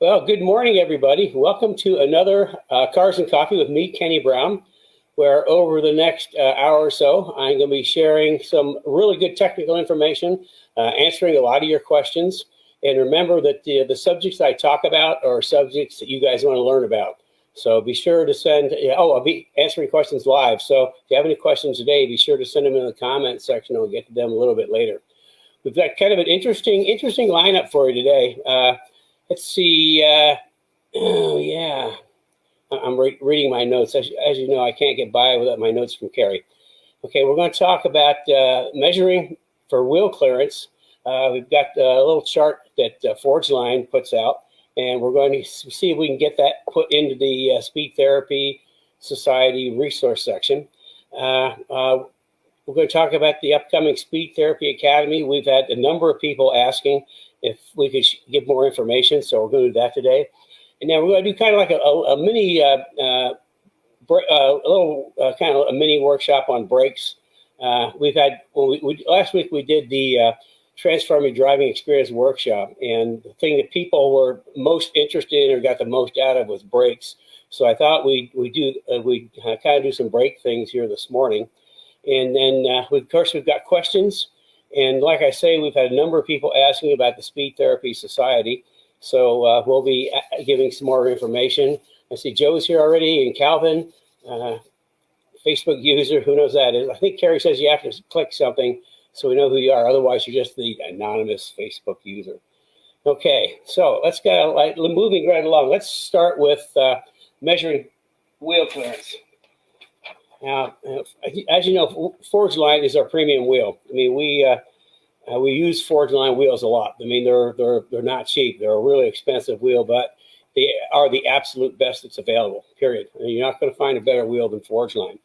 Well, good morning, everybody. Welcome to another Cars and Coffee with me, Kenny Brown, where over the next hour or so, I'm going to be sharing some really good technical information, answering a lot of your questions. And remember that the subjects I talk about are subjects that you guys want to learn about. So be sure to send, I'll be answering questions live. So if you have any questions today, be sure to send them in the comments section. I'll get to them a little bit later. We've got kind of an interesting lineup for you today. Let's see. Oh, yeah. I'm reading my notes. As you know, I can't get by without my notes from Carrie. Okay, we're going to talk about measuring for wheel clearance. We've got a little chart that Forgeline puts out, and we're going to see if we can get that put into the Speed Therapy Society resource section. We're going to talk about the upcoming Speed Therapy Academy. We've had a number of people asking if we could give more information, so we're going to do that today. And then we're going to do kind of like a mini, kind of a mini workshop on brakes. We've had, last week we did the Transforming Driving Experience workshop, and the thing that people were most interested in or got the most out of was brakes. So I thought we'd kind of do some brake things here this morning. And then, of course, we've got questions. And like I say, we've had a number of people asking about the Speed Therapy Society. So we'll be giving some more information. I see Joe's here already, and Calvin, Facebook user, who knows that is. I think Carrie says you have to click something so we know who you are. Otherwise, you're just the anonymous Facebook user. Okay, so let's go, moving right along. Let's start with measuring wheel clearance. Now, as you know, Forgeline is our premium wheel. I mean, we use Forgeline wheels a lot. I mean, they're not cheap. They're a really expensive wheel, but they are the absolute best that's available, period. I mean, you're not going to find a better wheel than Forgeline.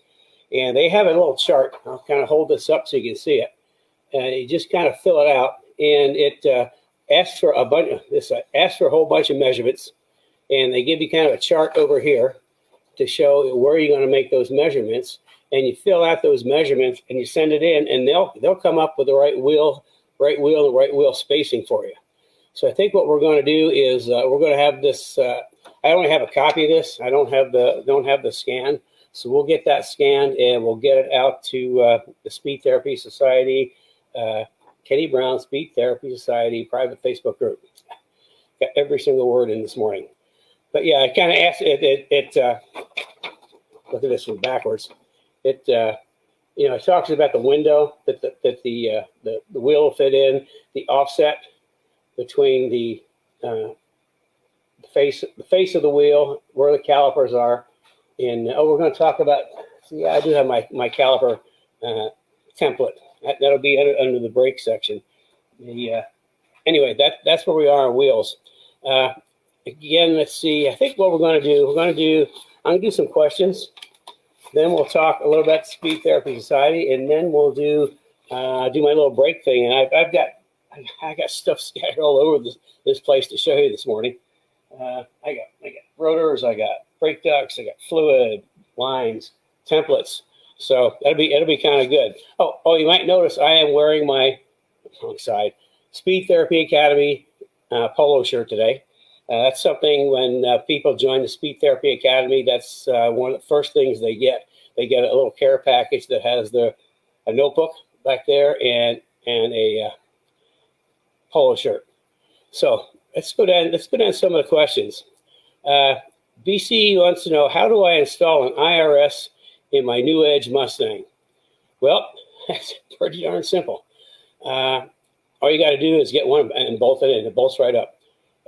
And they have a little chart. I'll kind of hold this up so you can see it. And you just kind of fill it out, and it asks for a whole bunch of measurements, and they give you kind of a chart over here to show where you're going to make those measurements, and you fill out those measurements and you send it in, and they'll come up with the right wheel and right wheel spacing for you. So I think what we're going to do is we're going to have this. I only have a copy of this. I don't have the scan, so we'll get that scanned and we'll get it out to the Speed Therapy Society, Kenny Brown Speed Therapy Society private Facebook group. Got every single word in this morning. But yeah, I kind of asked it. Look at this from backwards. It talks about the window that the wheel will fit in, the offset between the face of the wheel, where the calipers are, and we're going to talk about. See, I do have my caliper template. That'll be under the brake section. Anyway, that's where we are on wheels. Again, let's see. I think what we're going to do, I'm going to do some questions. Then we'll talk a little about the Speed Therapy Society, and then we'll do my little brake thing. And I got stuff scattered all over this place to show you this morning. I got rotors, I got brake ducts, I got fluid lines, templates. So it'll be kind of good. Oh, you might notice I am wearing my wrong side Speed Therapy Academy polo shirt today. That's something when people join the Speed Therapy Academy, that's one of the first things they get. They get a little care package that has a notebook back there and a polo shirt. So let's go down some of the questions. BC wants to know, how do I install an IRS in my New Edge Mustang? Well, that's pretty darn simple. All you got to do is get one and bolt it in. It bolts right up.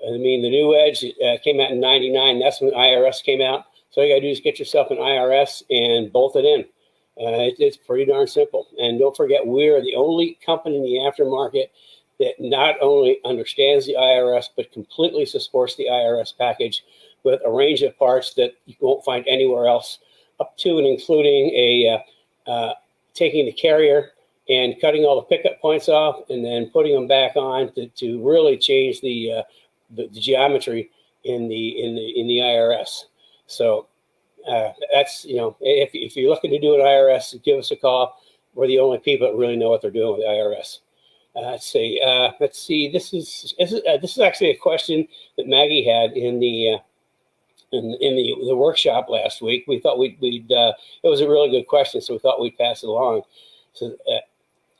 I mean, the New Edge came out in '99. That's when the IRS came out. So all you got to do is get yourself an IRS and bolt it in. It's pretty darn simple. And don't forget, we're the only company in the aftermarket that not only understands the IRS, but completely supports the IRS package with a range of parts that you won't find anywhere else, up to and including taking the carrier and cutting all the pickup points off and then putting them back on to really change the geometry in the IRS. So that's, if you're looking to do an IRS, give us a call. We're the only people that really know what they're doing with the IRS. Let's see. This is actually a question that Maggie had in the workshop last week. We thought it was a really good question, so we thought we'd pass it along. So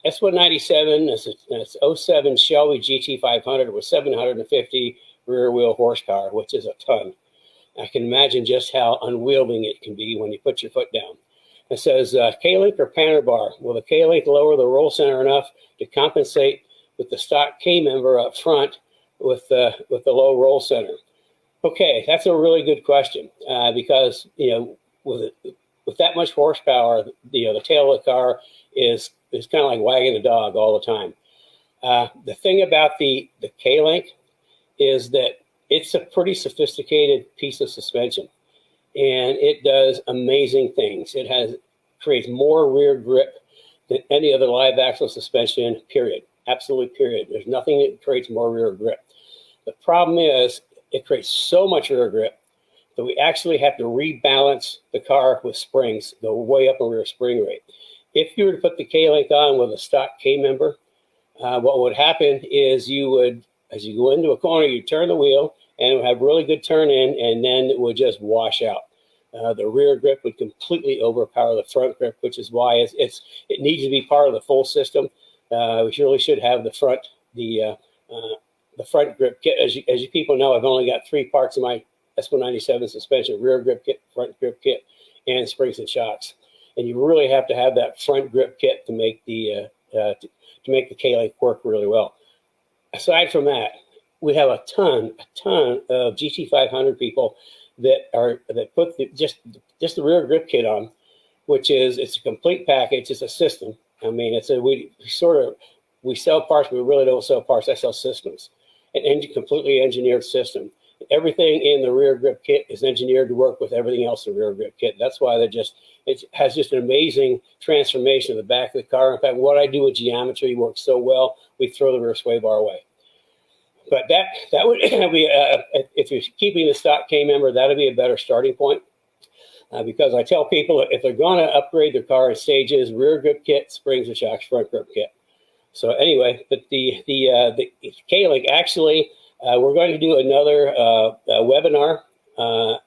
S197, it's 07 Shelby GT500 with 750 rear wheel horsepower, which is a ton. I can imagine just how unwielding it can be when you put your foot down. It says K-link or Panner bar. Will the K-link lower the roll center enough to compensate with the stock K-member up front with the low roll center? Okay, that's a really good question because with that much horsepower, the tail of the car is kind of like wagging a dog all the time. The thing about the K-link is that it's a pretty sophisticated piece of suspension, and it does amazing things. It creates more rear grip than any other live axle suspension, period. Absolutely, period. There's nothing that creates more rear grip. The problem is it creates so much rear grip that we actually have to rebalance the car with springs, go way up in rear spring rate. If you were to put the K-link on with a stock K-member, what would happen is you would, as you go into a corner, you turn the wheel, and it would have really good turn in, and then it would just wash out. The rear grip would completely overpower the front grip, which is why it needs to be part of the full system. We really should have the front grip kit. As you people know, I've only got 3 parts of my S197 suspension: rear grip kit, front grip kit, and springs and shocks. And you really have to have that front grip kit to make the K-link work really well. Aside from that, we have a ton of GT500 people that put just the rear grip kit on, which it's a complete package. It's a system. I mean, we sell parts, but we really don't sell parts. I sell systems, an completely engineered system. Everything in the rear grip kit is engineered to work with everything else in the rear grip kit. That's why it has just an amazing transformation of the back of the car. In fact, what I do with geometry works so well, we throw the rear sway bar away. But that would be, if you're keeping the stock K-member, that would be a better starting point. Because I tell people if they're going to upgrade their car in stages, rear grip kit, springs and shocks, front grip kit. So anyway, but the K-link, actually, we're going to do another webinar, a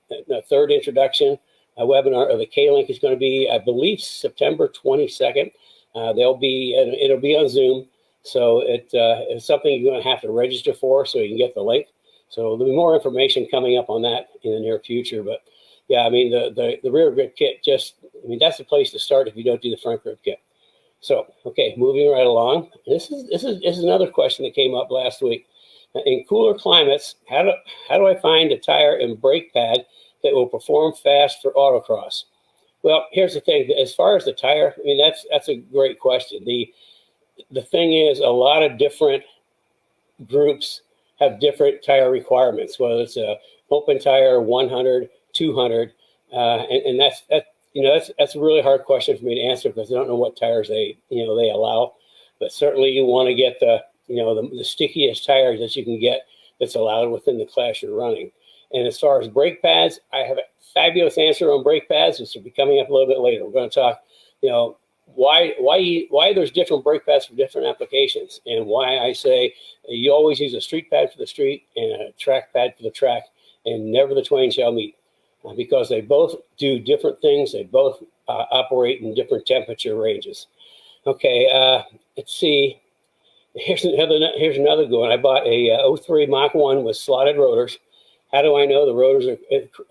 third introduction webinar of the K-link. Is going to be, I believe, September 22nd. It'll be on Zoom. So it's something you're going to have to register for so you can get the link. So there'll be more information coming up on that in the near future. But yeah, I mean, the rear grip kit that's the place to start if you don't do the front grip kit. So, okay, moving right along. This is another question that came up last week. In cooler climates, how do I find a tire and brake pad that will perform fast for autocross? Well, here's the thing. As far as the tire, I mean, that's a great question. The thing is, a lot of different groups have different tire requirements, whether it's a open tire, 100, 200, and that's a really hard question for me to answer because I don't know what tires they allow. But certainly you want to get the stickiest tires that you can get that's allowed within the class you're running. And as far as brake pads, I have a fabulous answer on brake pads, which will be coming up a little bit later. We're going to talk, why there's different brake pads for different applications, and why I say you always use a street pad for the street and a track pad for the track, and never the twain shall meet, because they both do different things. They both operate in different temperature ranges. Okay, let's see. Here's another good one. I bought a 03 Mach 1 with slotted rotors. How do I know the rotors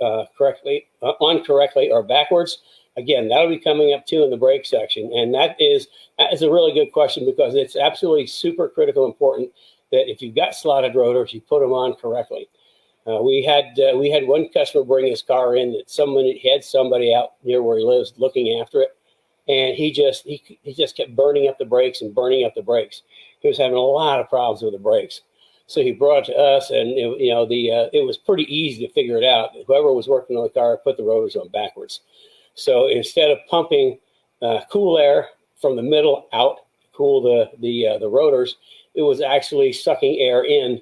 are on correctly or backwards? Again, that'll be coming up too in the brake section, and that is a really good question because it's absolutely super critical important that if you've got slotted rotors, you put them on correctly. We had one customer bring his car in that had somebody out near where he lives looking after it, and he just kept burning up the brakes and burning up the brakes. He was having a lot of problems with the brakes. So he brought it to us, and it was pretty easy to figure it out. Whoever was working on the car put the rotors on backwards. So instead of pumping cool air from the middle out to cool the rotors, it was actually sucking air in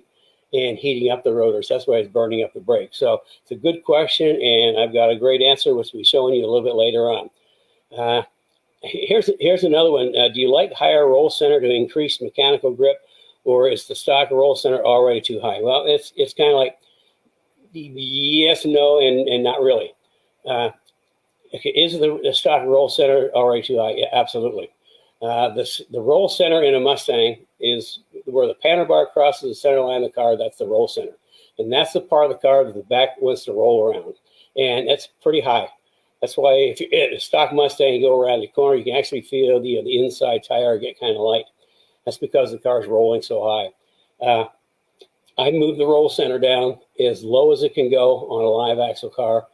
and heating up the rotors. That's why it's burning up the brakes. So it's a good question, and I've got a great answer, which we'll be showing you a little bit later on. Here's another one. Do you like higher roll center to increase mechanical grip, or is the stock roll center already too high? Well, it's kind of like yes, no, and not really. Okay, is the stock roll center already too high? Yeah, absolutely. The roll center in a Mustang is where the panel bar crosses the center line of the car. That's the roll center, and that's the part of the car that the back wants to roll around, and it's pretty high. That's why if you're in a stock Mustang, you go around the corner, you can actually feel the inside tire get kind of light. That's because the car's rolling so high. I move the roll center down as low as it can go on a live axle car,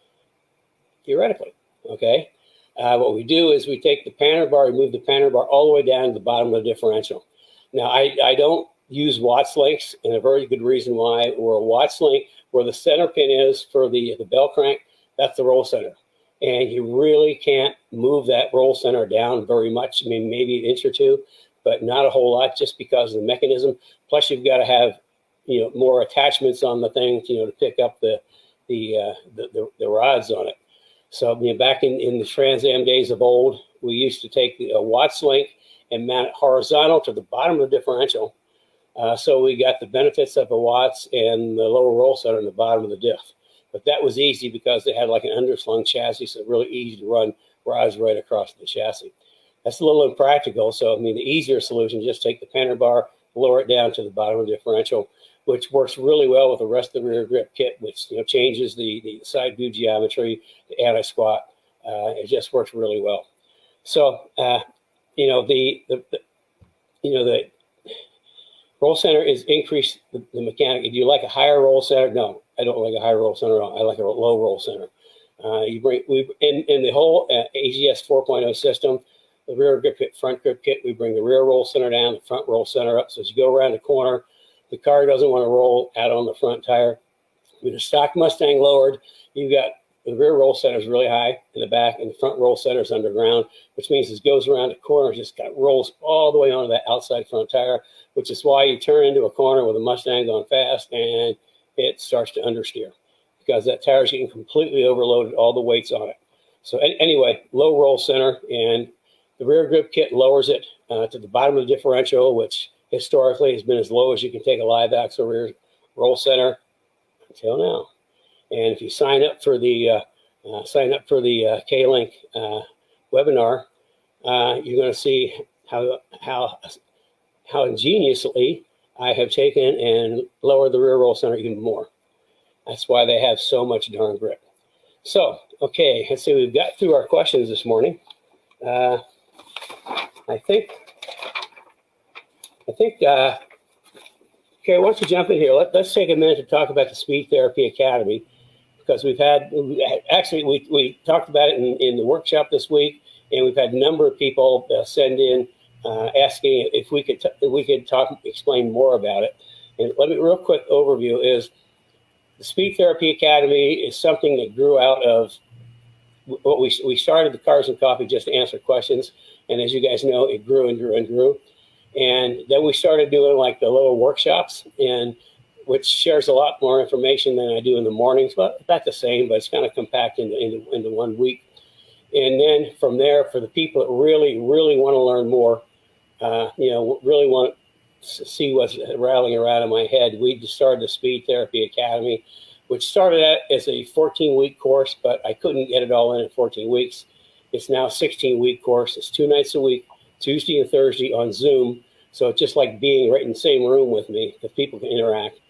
theoretically. Okay. What we do is we take the panel bar, we move the panel bar all the way down to the bottom of the differential. Now, I don't use Watts links, and a very good reason why. Where a Watts link, where the center pin is for the bell crank, that's the roll center. And you really can't move that roll center down very much. I mean, maybe an inch or two, but not a whole lot, just because of the mechanism. Plus, you've got to have more attachments on the thing, to pick up the rods on it. So back in the Trans Am days of old, we used to take a Watts link and mount it horizontal to the bottom of the differential. So we got the benefits of a Watts and the lower roll center in the bottom of the diff. But that was easy because they had like an underslung chassis, so really easy to run rods right across the chassis. That's a little impractical. So, the easier solution, just take the panel bar, lower it down to the bottom of the differential, which works really well with the rest of the rear grip kit, which changes the side view geometry, the anti-squat. It just works really well. So, the roll center is increased the mechanic. Do you like a higher roll center? No, I don't like a higher roll center. I like a low roll center. In the whole AGS 4.0 system, the rear grip kit, front grip kit, we bring the rear roll center down, the front roll center up. So as you go around the corner, the car doesn't want to roll out on the front tire. With the stock Mustang lowered, you've got the rear roll center is really high in the back, and the front roll center is underground, which means it goes around the corner, just rolls all the way onto that outside front tire, which is why you turn into a corner with a Mustang going fast, and it starts to understeer because that tire is getting completely overloaded, all the weight's on it. So anyway, low roll center, and the rear grip kit lowers it to the bottom of the differential, which historically has been as low as you can take a live axle rear roll center until now. And if you sign up for the K-Link webinar, you're going to see how ingeniously I have taken and lowered the rear roll center even more. That's why they have so much darn grip. So, okay, let's see. We've got through our questions this morning. I think. Okay, why don't you jump in here? Let's take a minute to talk about the Speed Therapy Academy, because we talked about it in the workshop this week, and we've had a number of people send in asking if we could explain more about it. And let me real quick overview is the Speed Therapy Academy is something that grew out of what we started the Cars and Coffee just to answer questions, and as you guys know, it grew and grew and grew. And then we started doing like the little workshops, and which shares a lot more information than I do in the mornings, but about the same, but it's kind of compact into 1 week. And then from there, for the people that really, really want to learn more, really want to see what's rattling around in my head, we just started the Speed Therapy Academy, which started out as a 14-week course, but I couldn't get it all in 14 weeks. It's now a 16-week course. It's 2 nights a week, Tuesday and Thursday on Zoom. So it's just like being right in the same room with me, because people can interact.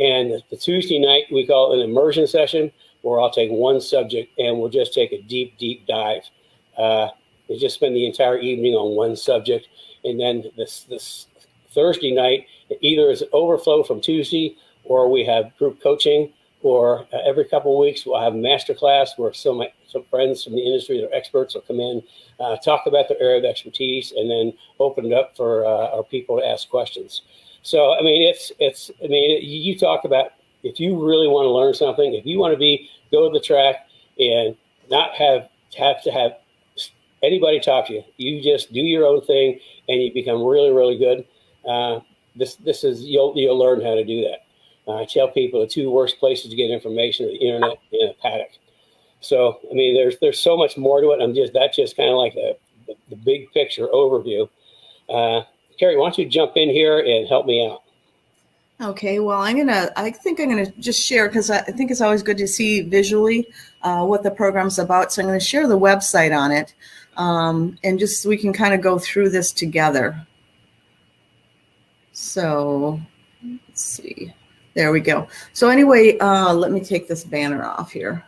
And the Tuesday night, we call it an immersion session, where I'll take one subject and we'll just take a deep, deep dive. We just spend the entire evening on one subject. And then this Thursday night, either is an overflow from Tuesday, or we have group coaching, or every couple of weeks we'll have a master class where some friends from the industry that are experts will come in, talk about their area of expertise, and then open it up for our people to ask questions. So, you talk about, if you really want to learn something, if you want to go to the track and not have to have anybody talk to you, you just do your own thing and you become really, really good. This is, you'll learn how to do that. I tell people the 2 worst places to get information are the internet and a paddock. So, there's so much more to it. That's just kind of like the big picture overview. Carrie, why don't you jump in here and help me out? Okay, well, I think I'm gonna just share, because I think it's always good to see visually what the program's about. So I'm gonna share the website on it, and just so we can kind of go through this together. So let's see, there we go. So anyway, let me take this banner off here.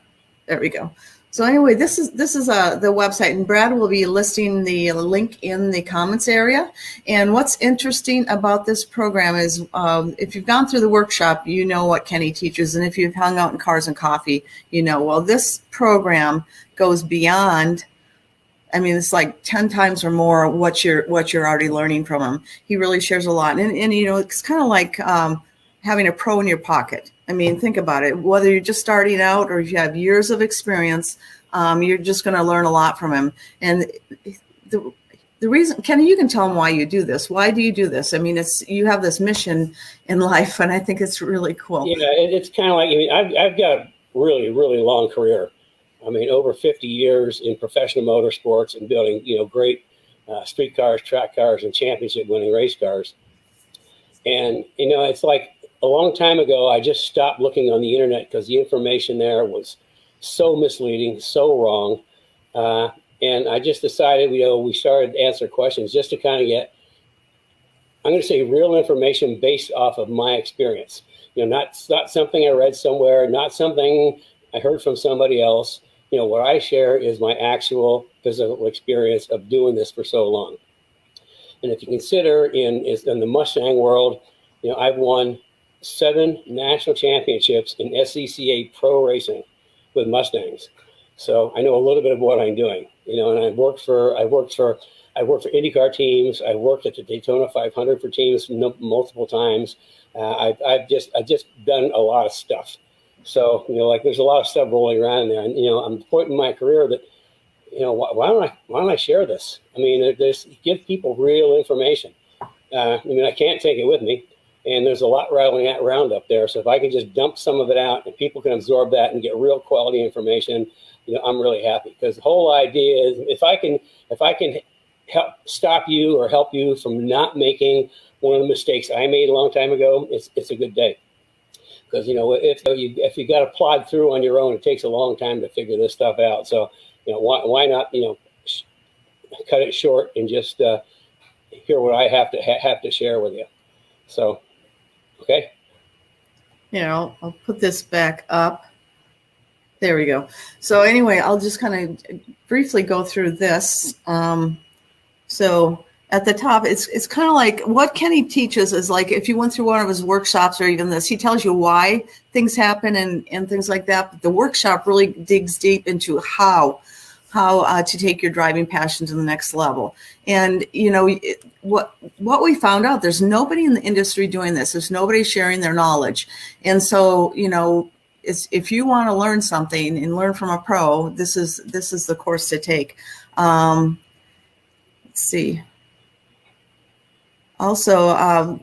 There we go. So anyway, this is the website, and Brad will be listing the link in the comments area. And what's interesting about this program is, if you've gone through the workshop, you know what Kenny teaches, and if you've hung out in Cars and Coffee, you know, well, this program goes beyond. I mean, it's like 10 times or more what you're already learning from him. He really shares a lot, and you know, it's kind of like having a pro in your pocket. I mean, think about it. Whether you're just starting out or if you have years of experience, you're just going to learn a lot from him. And the reason, Kenny, you can tell him why you do this. Why do you do this? I mean, you have this mission in life, and I think it's really cool. Yeah, it's kind of like, I mean, I've got a really, really long career. I mean, over 50 years in professional motorsports and building, you know, great street cars, track cars, and championship-winning race cars. And, you know, it's like, a long time ago, I just stopped looking on the internet because the information there was so misleading, so wrong. And I just decided, you know, we started to answer questions just to kind of get, I'm going to say, real information based off of my experience. You know, not something I read somewhere, not something I heard from somebody else. You know, what I share is my actual physical experience of doing this for so long. And if you consider in the Mustang world, you know, I've won 7 national championships in SCCA pro racing with Mustangs. So I know a little bit of what I'm doing, you know, and I've worked for IndyCar teams. I've worked at the Daytona 500 for teams multiple times. I've just done a lot of stuff. So, you know, like there's a lot of stuff rolling around in there, and, you know, I'm at the point in my career that, you know, why don't I share this? I mean, give people real information. I mean, I can't take it with me. And there's a lot rattling around up there. So if I can just dump some of it out and people can absorb that and get real quality information, you know, I'm really happy. Because the whole idea is if I can help stop you or help you from not making one of the mistakes I made a long time ago, it's a good day. Because, you know, if you got to plod through on your own, it takes a long time to figure this stuff out. So, you know, why not, you know, cut it short and just hear what I have to share with you. So. Okay. Yeah, I'll put this back up. There we go. So anyway, I'll just kind of briefly go through this. So at the top, it's kind of like what Kenny teaches is like if you went through one of his workshops or even this, he tells you why things happen and things like that. But the workshop really digs deep into how to take your driving passion to the next level. And, you know, what we found out, there's nobody in the industry doing this. There's nobody sharing their knowledge. And so, you know, if you want to learn something and learn from a pro, this is the course to take. Let's see. Also,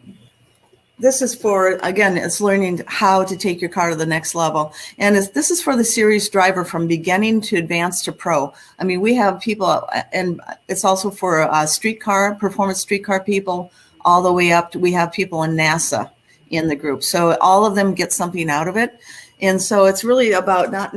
this is for, again, it's learning how to take your car to the next level. And this is for the serious driver from beginning to advanced to pro. I mean, we have people, and it's also for performance streetcar people, all the way up to, we have people in NASA in the group. So all of them get something out of it. And so it's really about not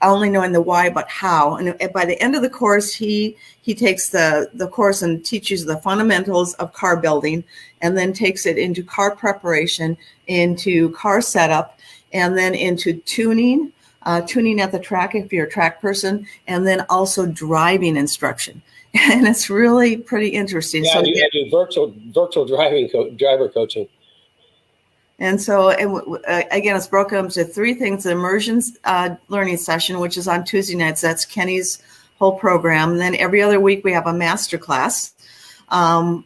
only knowing the why, but how. And by the end of the course, he takes the course and teaches the fundamentals of car building, and then takes it into car preparation, into car setup, and then into tuning at the track if you're a track person, and then also driving instruction. And it's really pretty interesting. Yeah, so I do virtual driver coaching. And so, again, it's broken up into 3 things: the immersion learning session, which is on Tuesday nights. That's Kenny's whole program. And then every other week we have a master class,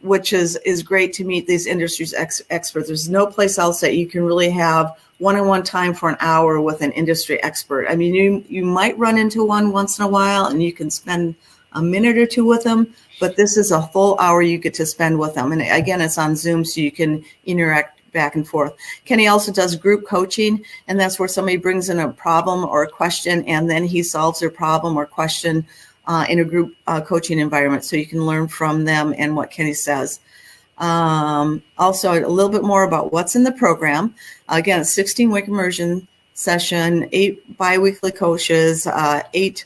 which is great to meet these industry's experts. There's no place else that you can really have one-on-one time for an hour with an industry expert. I mean, you might run into one once in a while, and you can spend a minute or two with them, but this is a full hour you get to spend with them. And again, it's on Zoom, so you can interact back and forth. Kenny also does group coaching, and that's where somebody brings in a problem or a question, and then he solves their problem or question in a group coaching environment, so you can learn from them and what Kenny says. Also, a little bit more about what's in the program. Again, a 16-week immersion session, 8 biweekly coaches, 8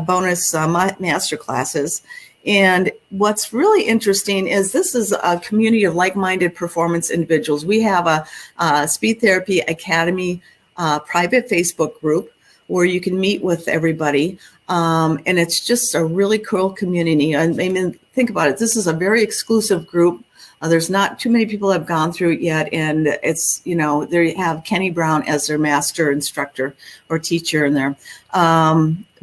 bonus master classes. And what's really interesting is this is a community of like-minded performance individuals. We have a Speed Therapy Academy private Facebook group where you can meet with everybody. And it's just a really cool community. I mean, think about it. This is a very exclusive group. There's not too many people have gone through it yet. And it's, you know, they have Kenny Brown as their master instructor or teacher in there.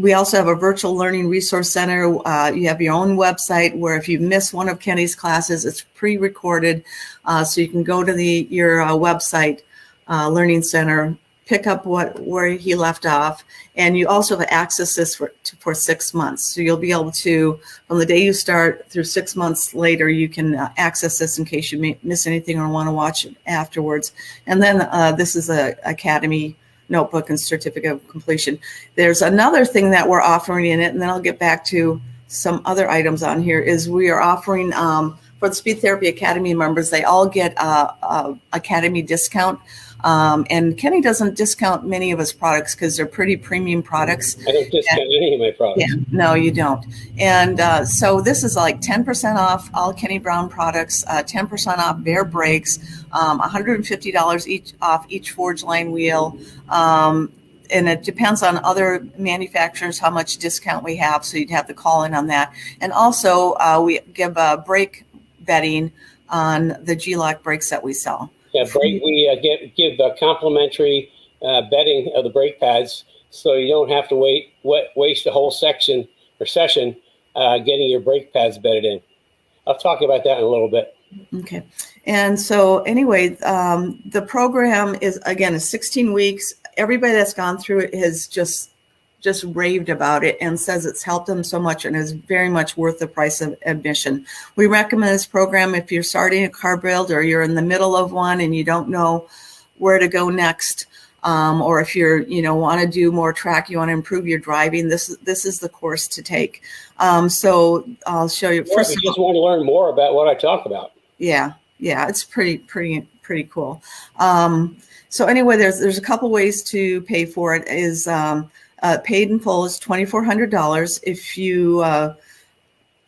We also have a virtual learning resource center. You have your own website where if you miss one of Kenny's classes, it's pre-recorded. So you can go to your website, Learning Center, pick up where he left off, and you also have access this for 6 months. So you'll be able to, from the day you start through 6 months later, you can access this in case you miss anything or want to watch it afterwards. And then this is a Academy notebook and certificate of completion. There's another thing that we're offering in it, and then I'll get back to some other items on here, is we are offering for the Speed Therapy Academy members, they all get a Academy discount. And Kenny doesn't discount many of his products because they're pretty premium products. I don't discount any of my products. Yeah, no, you don't. And so this is like 10% off all Kenny Brown products, 10% off Bear brakes, $150 off each Forge Line wheel. And it depends on other manufacturers how much discount we have, so you'd have to call in on that. And also we give brake bedding on the G-Lock brakes that we sell. Yeah, we give the complimentary bedding of the brake pads, so you don't have to waste a whole section or session getting your brake pads bedded in. I'll talk about that in a little bit. Okay. And so anyway, the program is 16 weeks. Everybody that's gone through it has just raved about it and says it's helped them so much and is very much worth the price of admission. We recommend this program if you're starting a car build or you're in the middle of one and you don't know where to go next, or if you're, want to do more track, you want to improve your driving, this is the course to take. So I'll show you. First, you just want to learn more about what I talk about. Yeah, it's pretty cool. So anyway, there's a couple ways to pay for it. Is paid in full is $2,400. If you want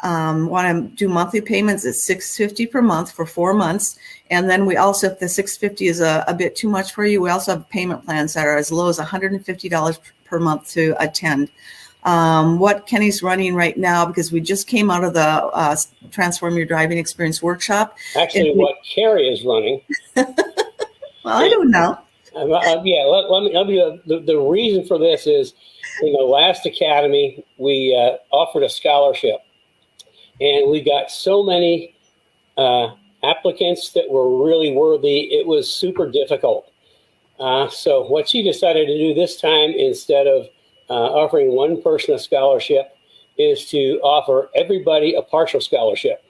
to do monthly payments, it's $650 per month for 4 months. And then we also, if the $650 is a bit too much for you, we also have payment plans that are as low as $150 per month to attend. What Kenny's running right now, because we just came out of the Transform Your Driving Experience workshop. Actually, what Carrie is running. Well, I don't know. Let me. The reason for this is, in the last academy, we offered a scholarship, and we got so many applicants that were really worthy. It was super difficult. So what she decided to do this time, instead of offering one person a scholarship, is to offer everybody a partial scholarship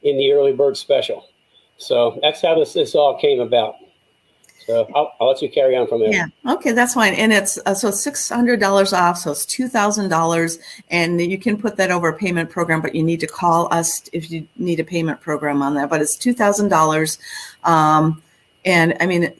in the early bird special. So that's how this all came about. So I'll let you carry on from there. Yeah. Okay, that's fine. And it's so $600 off, so it's $2,000, and you can put that over a payment program, but you need to call us if you need a payment program on that. But it's $2,000, and I mean,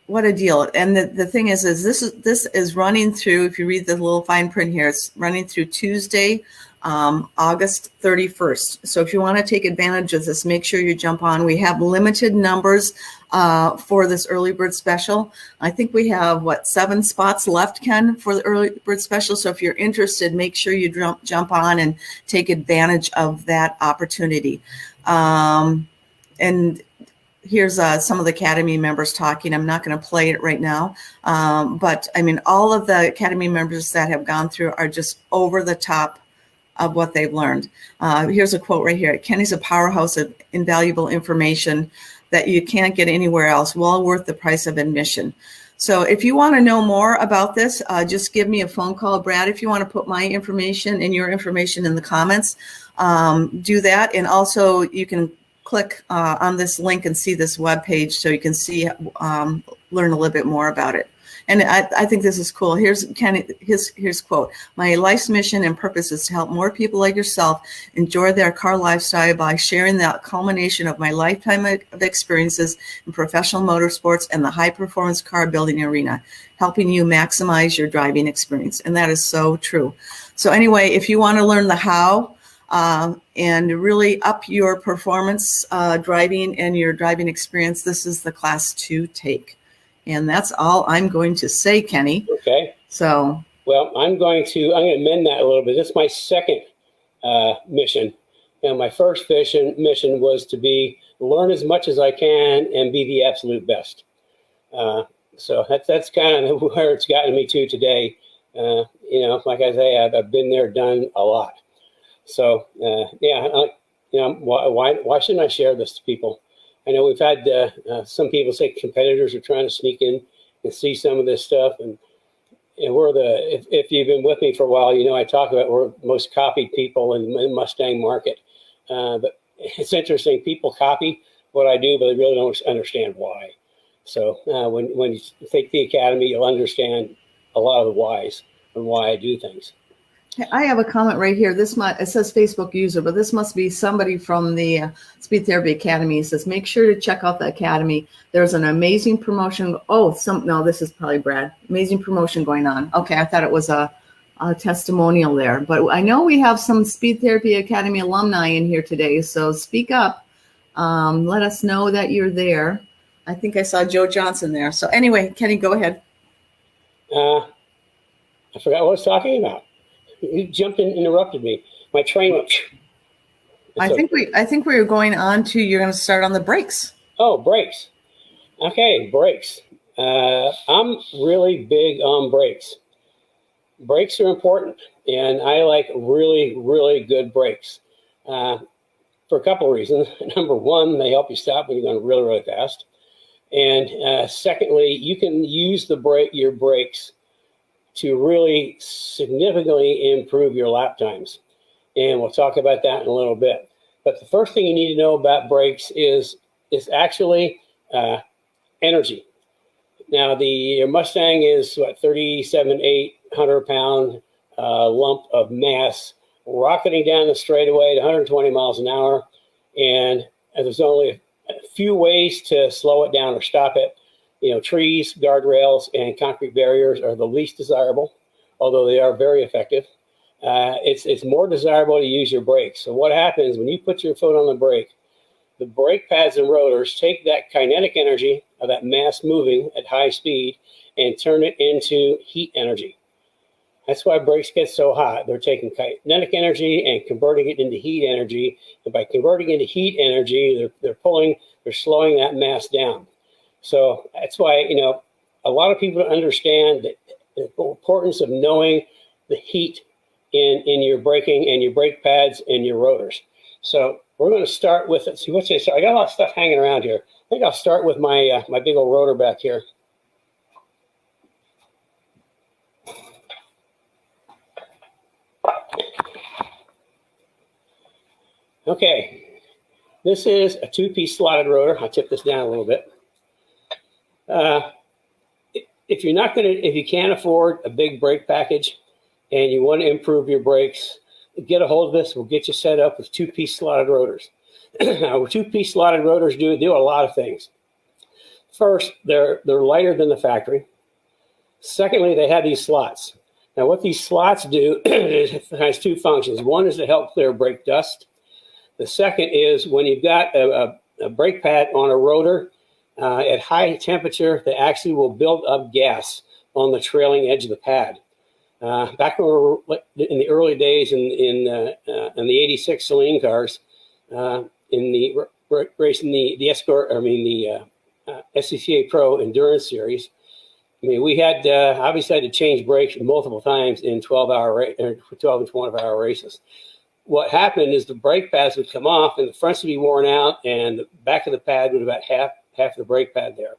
what a deal! And the thing is this is running through. If you read the little fine print here, it's running through Tuesday, August 31st. So if you want to take advantage of this, make sure you jump on. We have limited numbers for this early bird special. I think we have 7 spots left, Ken, for the early bird special. So if you're interested, make sure you jump on and take advantage of that opportunity. And here's some of the Academy members talking. I'm not going to play it right now. But I mean, all of the Academy members that have gone through are just over the top of what they've learned. Here's a quote right here. Kenny's a powerhouse of invaluable information that you can't get anywhere else, well worth the price of admission. So if you want to know more about this, just give me a phone call. Brad, if you want to put my information and your information in the comments, do that. And also you can click on this link and see this webpage so you can see learn a little bit more about it. And I think this is cool. Here's Kenny, his quote: "My life's mission and purpose is to help more people like yourself enjoy their car lifestyle by sharing the culmination of my lifetime of experiences in professional motorsports and the high performance car building arena, helping you maximize your driving experience." And that is so true. So anyway, if you want to learn the how and really up your performance driving and your driving experience, this is the class to take. And that's all I'm going to say, Kenny. Okay. So. Well, I'm going to amend that a little bit. This is my second mission. And my first mission was to learn as much as I can and be the absolute best. So that's kind of where it's gotten me to today. You know, like I say, I've been there, done a lot. So yeah, you know, why shouldn't I share this to people? I know we've had some people say competitors are trying to sneak in and see some of this stuff, and we're if you've been with me for a while, you know I talk about we're the most copied people in the Mustang market. But it's interesting, people copy what I do, but they really don't understand why. So when you take the academy, you'll understand a lot of the whys and why I do things. I have a comment right here. It says Facebook user, but this must be somebody from the Speed Therapy Academy. It says, make sure to check out the Academy. There's an amazing promotion. Oh, no, this is probably Brad. Amazing promotion going on. Okay, I thought it was a testimonial there. But I know we have some Speed Therapy Academy alumni in here today, so speak up. Let us know that you're there. I think I saw Joe Johnson there. So anyway, Kenny, go ahead. I forgot what I was talking about. You jumped in, interrupted me. My train went. I think we were going on to, you're going to start on the brakes. Oh, brakes. Okay, brakes. I'm really big on brakes. Brakes are important, and I like really, really good brakes for a couple of reasons. Number one, they help you stop when you're going really, really fast. And secondly, you can use your brakes to really significantly improve your lap times. And we'll talk about that in a little bit. But the first thing you need to know about brakes is actually energy. Now, the Mustang is what, 37,800 pound lump of mass rocketing down the straightaway at 120 miles an hour. And there's only a few ways to slow it down or stop it. You know, trees, guardrails, and concrete barriers are the least desirable, although they are very effective. It's more desirable to use your brakes. So what happens when you put your foot on the brake pads and rotors take that kinetic energy of that mass moving at high speed and turn it into heat energy. That's why brakes get so hot. They're taking kinetic energy and converting it into heat energy. And by converting into heat energy, they're slowing that mass down. So that's why, you know, a lot of people don't understand the importance of knowing the heat in your braking and your brake pads and your rotors. So we're going to start with it. See, so I got a lot of stuff hanging around here. I think I'll start with my my big old rotor back here. Okay, this is a two-piece slotted rotor. I'll tip this down a little bit. If you can't afford a big brake package and you want to improve your brakes, get a hold of this. We'll get you set up with two-piece slotted rotors. Now, two-piece slotted rotors do a lot of things. First, they're lighter than the factory. Secondly, they have these slots. Now, what these slots do is it has two functions. One is to help clear brake dust. The second is when you've got a brake pad on a rotor, at high temperature, they actually will build up gas on the trailing edge of the pad. Back in the early days in the 86 Celine cars, in the racing the ENCORE, the SCCA Pro Endurance Series, I mean, we had obviously had to change brakes multiple times in 12 and 12-hour races. What happened is the brake pads would come off and the fronts would be worn out and the back of the pad would about half the brake pad there.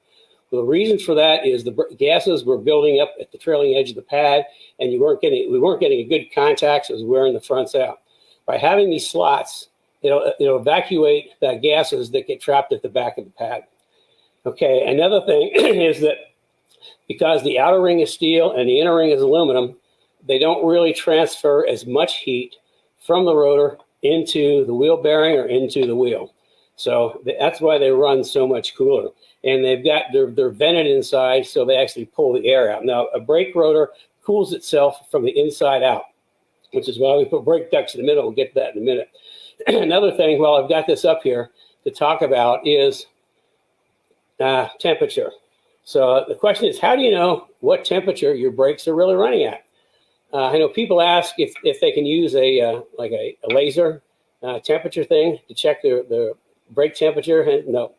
Well, the reason for that is the gases were building up at the trailing edge of the pad, and we weren't getting a good contact, so it was wearing the fronts out. By having these slots, it'll evacuate that gases that get trapped at the back of the pad. Okay, another thing is that because the outer ring is steel and the inner ring is aluminum, they don't really transfer as much heat from the rotor into the wheel bearing or into the wheel. So that's why they run so much cooler. And they're vented inside, so they actually pull the air out. Now, a brake rotor cools itself from the inside out, which is why we put brake ducts in the middle. We'll get to that in a minute. Another thing, while I've got this up here to talk about, is temperature. So the question is, how do you know what temperature your brakes are really running at? I know people ask if they can use a laser temperature thing to check their brake temperature. And no,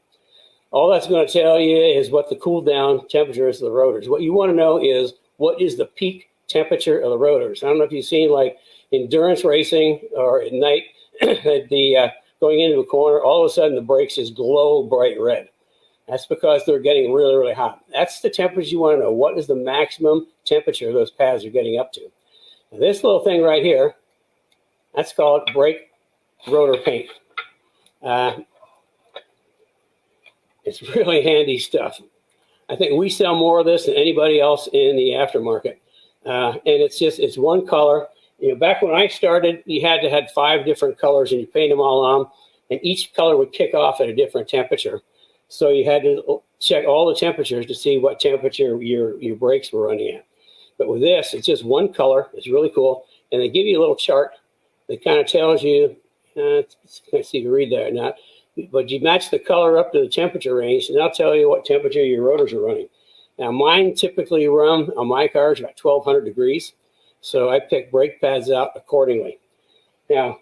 all that's going to tell you is what the cool down temperature is of the rotors. What you want to know is what is the peak temperature of the rotors. I don't know if you've seen like endurance racing or at night, going into a corner, all of a sudden the brakes just glow bright red. That's because they're getting really, really hot. That's the temperature you want to know. What is the maximum temperature those pads are getting up to? Now, this little thing right here, that's called brake rotor paint. It's really handy stuff. I think we sell more of this than anybody else in the aftermarket. And it's one color. You know, back when I started, you had to have 5 different colors and you paint them all on, and each color would kick off at a different temperature. So you had to check all the temperatures to see what temperature your brakes were running at. But with this, it's just one color. It's really cool. And they give you a little chart that kind of tells you, can't see if you read that or not, but you match the color up to the temperature range, and that'll tell you what temperature your rotors are running. Now, mine typically run on my cars about 1,200 degrees, so I pick brake pads out accordingly. Now,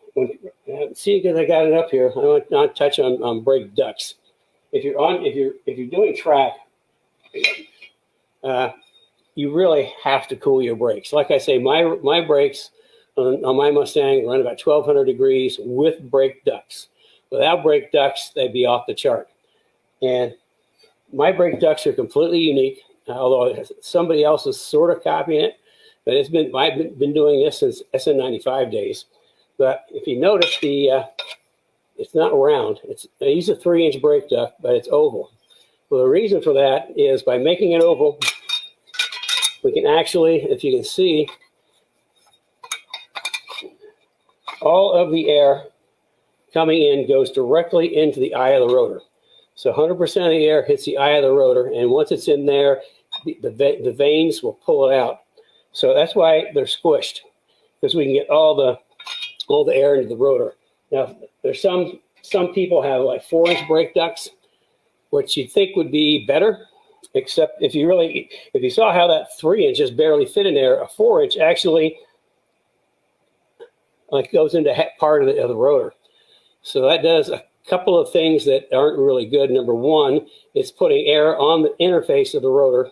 see, because I got it up here, I want to touch on brake ducts. If you're doing track, you really have to cool your brakes. Like I say, my brakes on my Mustang run about 1,200 degrees with brake ducts. Without brake ducts, they'd be off the chart. And my brake ducts are completely unique, although somebody else is sort of copying it. But I've been doing this since SN95 days. But if you notice, it's not round. I use a 3-inch brake duct, but it's oval. Well, the reason for that is by making it oval, we can actually, if you can see, all of the air coming in goes directly into the eye of the rotor. So 100% of the air hits the eye of the rotor, and once it's in there, the vanes will pull it out. So that's why they're squished, because we can get all the air into the rotor. Now, there's some people have like 4-inch brake ducts, which you'd think would be better, except if you saw how that 3-inch just barely fit in there, a 4-inch actually like goes into part of the rotor. So that does a couple of things that aren't really good. Number one, it's putting air on the interface of the rotor.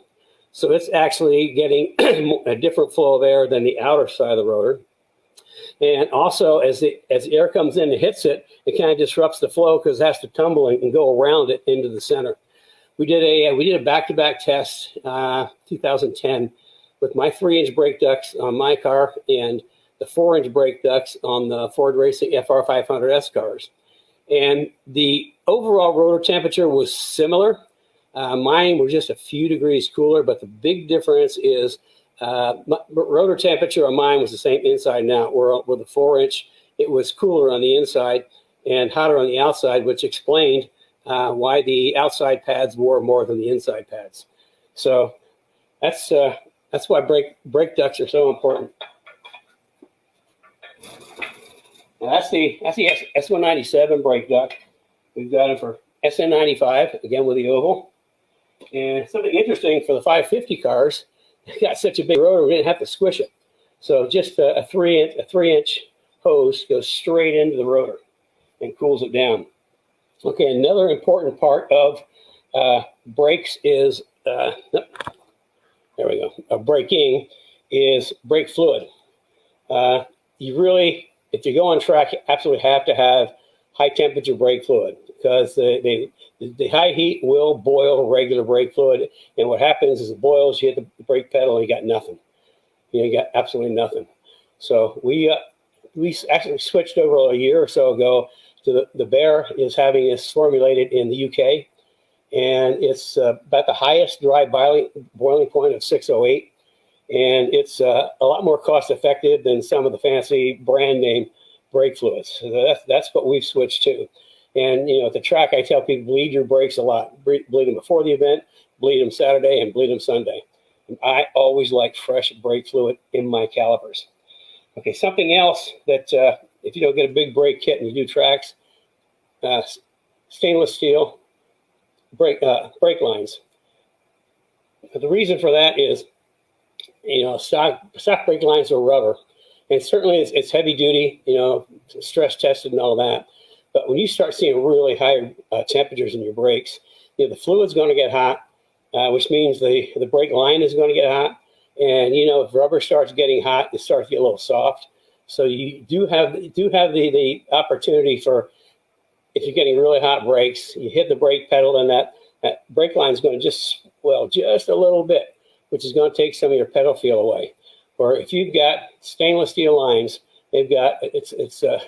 So it's actually getting a different flow of air than the outer side of the rotor. And also, as the air comes in and hits it, it kind of disrupts the flow because it has to tumble and go around it into the center. We did a back-to-back test, 2010, with my 3-inch brake ducts on my car and the 4-inch brake ducts on the Ford Racing FR500S cars. And the overall rotor temperature was similar. Mine were just a few degrees cooler, but the big difference is rotor temperature on mine was the same inside and out. Where with the 4-inch, it was cooler on the inside and hotter on the outside, which explained why the outside pads wore more than the inside pads. So that's why brake ducts are so important. Now that's the S197 brake duct. We've got it for SN95, again with the oval. And something interesting for the 550 cars, it got such a big rotor, we didn't have to squish it. So just a 3-inch hose goes straight into the rotor and cools it down. Okay, another important part of brakes is, there we go, braking is brake fluid. You really, if you go on track, you absolutely have to have high temperature brake fluid because the high heat will boil regular brake fluid. And what happens is it boils, you hit the brake pedal, and you got nothing. You got absolutely nothing. So we actually switched over a year or so ago to the Bear is having this formulated in the UK. and it's about the highest dry boiling point of 608. And it's a lot more cost effective than some of the fancy brand name brake fluids. So that's what we've switched to. And, you know, at the track, I tell people, bleed your brakes a lot. Bleed them before the event, bleed them Saturday, and bleed them Sunday. And I always like fresh brake fluid in my calipers. Okay, something else that if you don't get a big brake kit and you do tracks, stainless steel brake lines. But the reason for that is, you know, stock brake lines are rubber, and certainly it's heavy duty, you know, stress tested and all that. But when you start seeing really high temperatures in your brakes, you know, the fluid's going to get hot, which means the brake line is going to get hot. And, you know, if rubber starts getting hot, it starts to get a little soft. So you do have the opportunity for, if you're getting really hot brakes, you hit the brake pedal, and that brake line is going to just swell just a little bit, which is going to take some of your pedal feel away. Or if you've got stainless steel lines, they've got it's a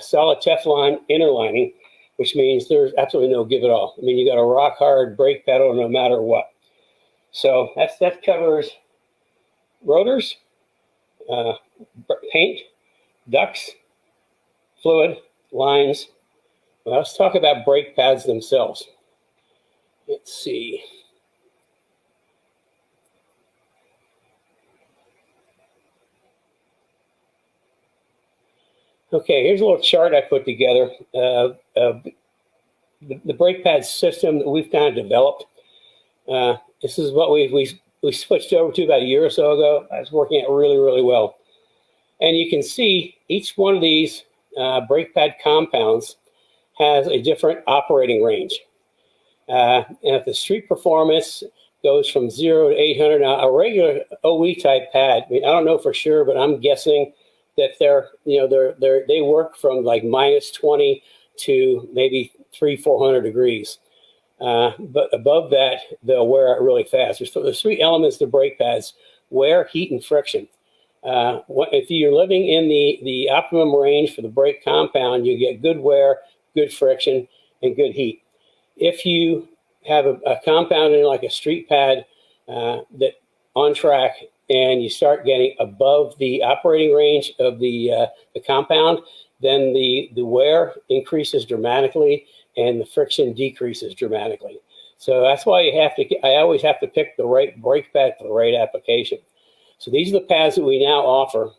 solid Teflon inner lining, which means there's absolutely no give at all. I mean, you got a rock hard brake pedal no matter what. So that covers rotors, paint, ducts, fluid, lines. Well, let's talk about brake pads themselves. Let's see. Okay, here's a little chart I put together of the brake pad system that we've kind of developed. This is what we switched over to about a year or so ago. It's working out really, really well. And you can see each one of these brake pad compounds has a different operating range. And if the street performance goes from 0 to 800, now a regular OE type pad, I mean, I don't know for sure, but I'm guessing that they work from like -20 to maybe 300-400 degrees. But above that, they'll wear out really fast. There's three elements to brake pads: wear, heat, and friction. If you're living in the optimum range for the brake compound, you get good wear, good friction, and good heat. If you have a compound in like a street pad that on track, and you start getting above the operating range of the compound, then the wear increases dramatically and the friction decreases dramatically. So that's why I always have to pick the right brake pad for the right application. So these are the pads that we now offer,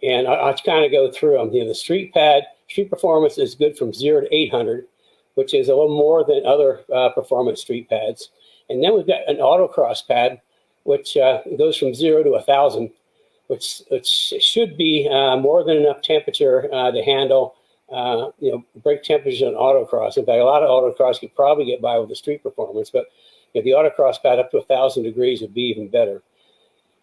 and I'll kind of go through them. You know, the street pad, street performance is good from 0 to 800, which is a little more than other performance street pads. And then we've got an autocross pad, which goes from 0 to 1,000, which should be more than enough temperature to handle brake temperatures on autocross. In fact, a lot of autocross could probably get by with the street performance, but the autocross pad up to 1,000 degrees would be even better.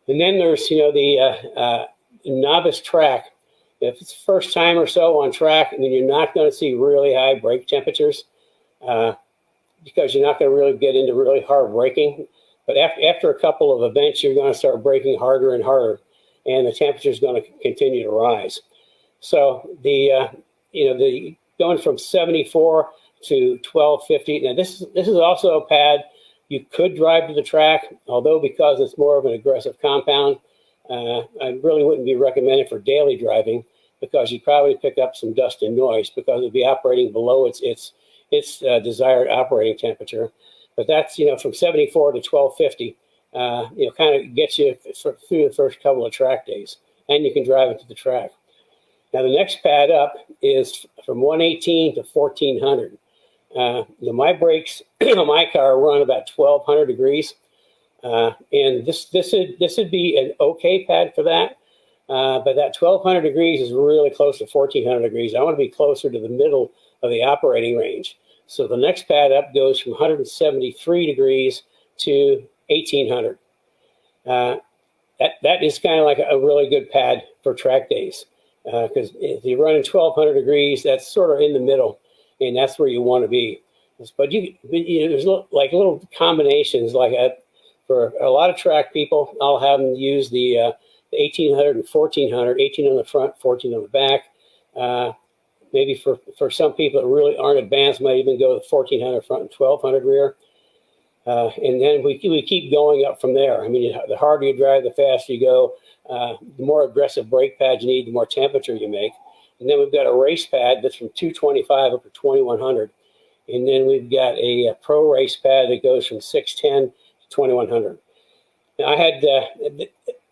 And then there's the novice track. If it's first time or so on track, then you're not going to see really high brake temperatures because you're not going to really get into really hard braking. But after a couple of events, you're going to start braking harder and harder, and the temperature is going to continue to rise. So the going from 74 to 1250. Now this is also a pad you could drive to the track, although because it's more of an aggressive compound, I really wouldn't be recommended for daily driving because you'd probably pick up some dust and noise because it'd be operating below its desired operating temperature. But that's, from 74 to 1250, kind of gets you through the first couple of track days, and you can drive it to the track. Now, the next pad up is from 118 to 1400. My brakes on my car run about 1200 degrees, and this would be an okay pad for that. But that 1200 degrees is really close to 1400 degrees. I want to be closer to the middle of the operating range. So the next pad up goes from 173 degrees to 1800. That is kind of like a really good pad for track days because if you're running 1200 degrees, that's sort of in the middle, and that's where you want to be. But there's like little combinations like for a lot of track people. I'll have them use the 1800 and 1400, 18 on the front, 14 on the back. Maybe for some people that really aren't advanced, might even go with 1400 front and 1200 rear. And then we keep going up from there. I mean, the harder you drive, the faster you go. The more aggressive brake pads you need, the more temperature you make. And then we've got a race pad that's from 225 up to 2100. And then we've got a pro race pad that goes from 610 to 2100. Now I had,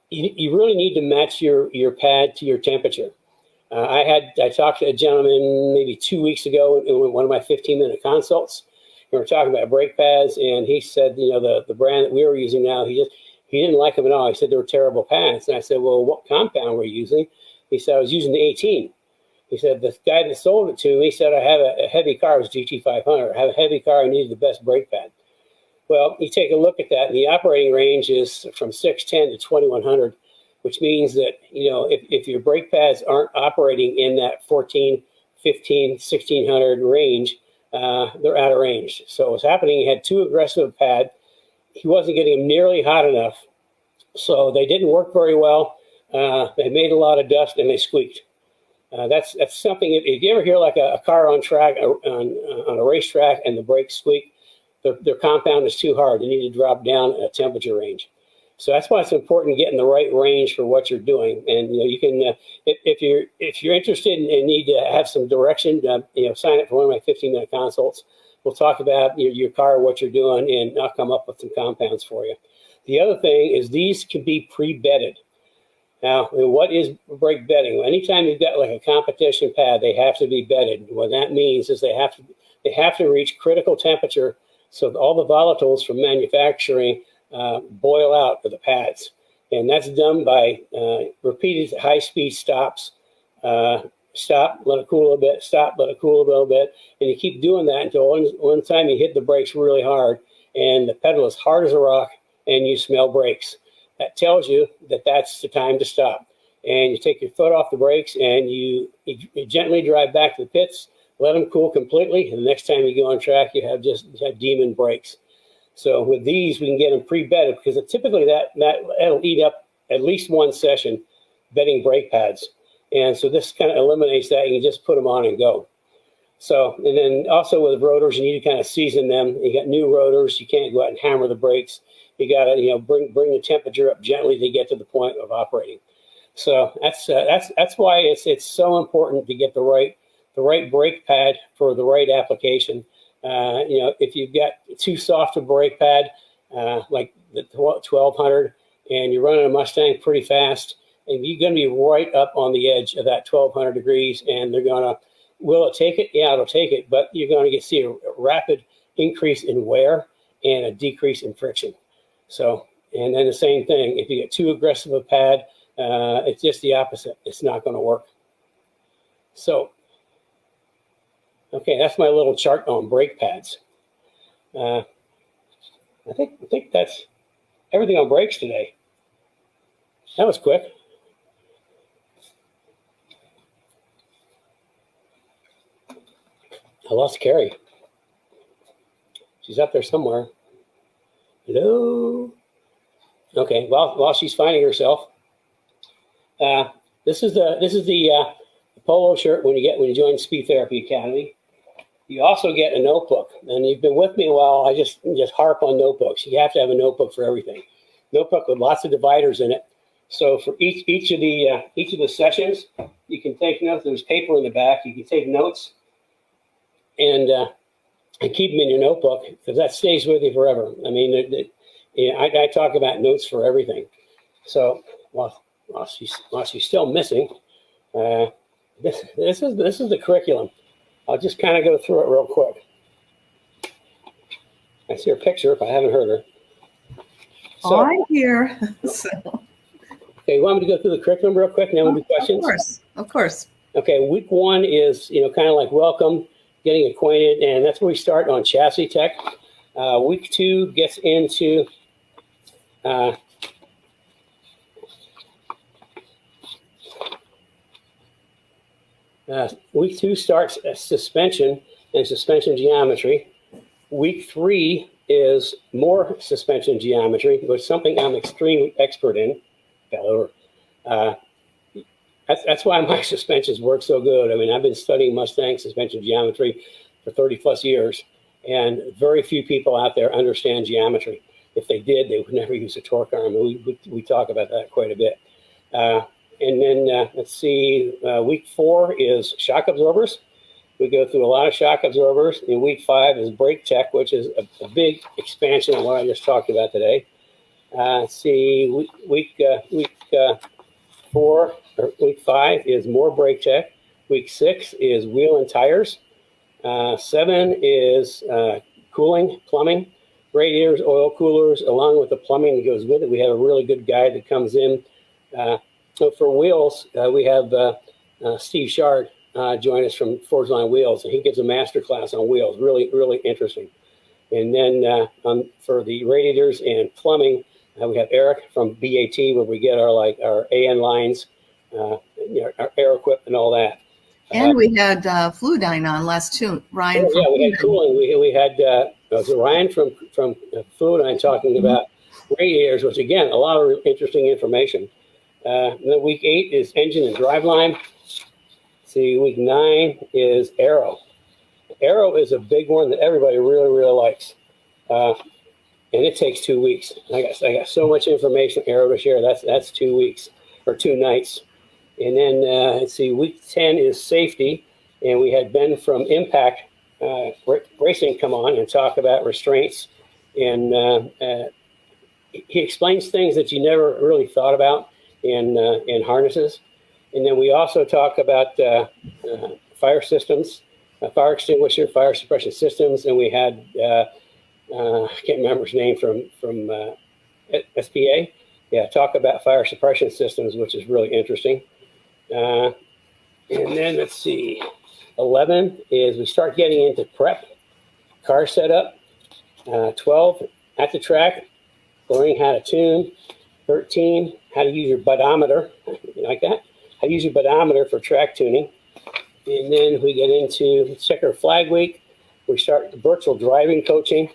you really need to match your pad to your temperature. I talked to a gentleman maybe 2 weeks ago in one of my 15-minute consults. We were talking about brake pads, and he said, you know, the brand that we were using now, he didn't like them at all. He said they were terrible pads. And I said, well, what compound were you using? He said, I was using the 18. He said, the guy that sold it to me, he said, I have a heavy car, it was GT500. I have a heavy car, I needed the best brake pad. Well, you take a look at that, and the operating range is from 610 to 2100, which means that, you know, if your brake pads aren't operating in that 14, 15, 1600 range, they're out of range. So what's happening, he had too aggressive a pad. He wasn't getting them nearly hot enough. So they didn't work very well. They made a lot of dust and they squeaked. That's something, if you ever hear like a car on track, on a racetrack and the brakes squeak, their compound is too hard. They need to drop down a temperature range. So that's why it's important getting the right range for what you're doing. And you know, you can, if you're interested and need to have some direction, you know, sign up for one of my 15-minute consults. We'll talk about your car, what you're doing, and I'll come up with some compounds for you. The other thing is these can be pre-bedded. Now, what is brake bedding? Well, anytime you've got like a competition pad, they have to be bedded. What that means is they have to reach critical temperature so that all the volatiles from manufacturing boil out of the pads. And that's done by repeated high-speed stops. Stop, let it cool a little bit, stop, let it cool a little bit. And you keep doing that until one time you hit the brakes really hard and the pedal is hard as a rock and you smell brakes. That tells you that that's the time to stop. And you take your foot off the brakes and you gently drive back to the pits, let them cool completely. And the next time you go on track, you have demon brakes. So with these, we can get them pre-bedded because typically that'll eat up at least one session bedding brake pads. And so this kind of eliminates that. You can just put them on and go. So, and then also with rotors, you need to kind of season them. You got new rotors. You can't go out and hammer the brakes. You got to, you know, bring the temperature up gently to get to the point of operating. So that's why it's so important to get the right brake pad for the right application. You know, if you've got too soft a brake pad, like the 1200, and you're running a Mustang pretty fast, and you're going to be right up on the edge of that 1200 degrees, and they're going to, will it take it? Yeah, it'll take it, but you're going to see a rapid increase in wear and a decrease in friction. So, and then the same thing, if you get too aggressive a pad, it's just the opposite. It's not going to work. So, okay, that's my little chart on brake pads. I think that's everything on brakes today. That was quick. I lost Carrie. She's up there somewhere. Hello. Okay. Well, while she's finding herself, this is the polo shirt when you join Speed Therapy Academy. You also get a notebook, and you've been with me a while. I just harp on notebooks. You have to have a notebook for everything. Notebook with lots of dividers in it. So for each of the sessions, you can take notes. There's paper in the back. You can take notes and keep them in your notebook because that stays with you forever. I mean, I talk about notes for everything. So while she's still missing, this is the curriculum. I'll just kind of go through it real quick. I see her picture if I haven't heard her. So, I'm here. So. Okay, you want me to go through the curriculum real quick and then we'll do questions? Of course. Okay, week one is, kind of like welcome, getting acquainted, and that's where we start on chassis tech. Week two gets into week two starts suspension and suspension geometry. Week three is more suspension geometry, which is something I'm extremely expert in. That's why my suspensions work so good. I mean, I've been studying Mustang suspension geometry for 30 plus years. And very few people out there understand geometry. If they did, they would never use a torque arm. We talk about that quite a bit. And then let's see, week 4 is shock absorbers. We go through a lot of shock absorbers. In week 5 is brake tech, which is a big expansion of what I just talked about today. Let's see, week 5 is more brake tech. Week 6 is wheel and tires. 7 is cooling, plumbing, radiators, oil coolers, along with the plumbing that goes with it. We have a really good guide that comes in. So for wheels, we have Steve Shard join us from Forge Line Wheels, and he gives a master class on wheels. Really, really interesting. And then for the radiators and plumbing, we have Eric from BAT, where we get our AN lines, our air equip and all that. And we had Fluidyne on last too. Ryan. We had cooling. We had Ryan from Fluidyne talking about radiators, which again, a lot of interesting information. And then week 8 is engine and driveline. See, week 9 is aero. Aero is a big one that everybody really, really likes. And it takes 2 weeks. I got so much information aero to share. That's 2 weeks or 2 nights. And then let's see, week 10 is safety, and we had Ben from Impact Racing come on and talk about restraints, and he explains things that you never really thought about in harnesses. And then we also talk about fire systems, fire extinguisher, fire suppression systems, and we had I can't remember his name from SPA. Yeah, talk about fire suppression systems, which is really interesting. And then let's see, 11 is we start getting into prep, car setup. 12, at the track, learning how to tune. 13, how to use your bodometer. You like that? How to use your bodometer for track tuning. And then we get into checker flag week. We start virtual driving coaching.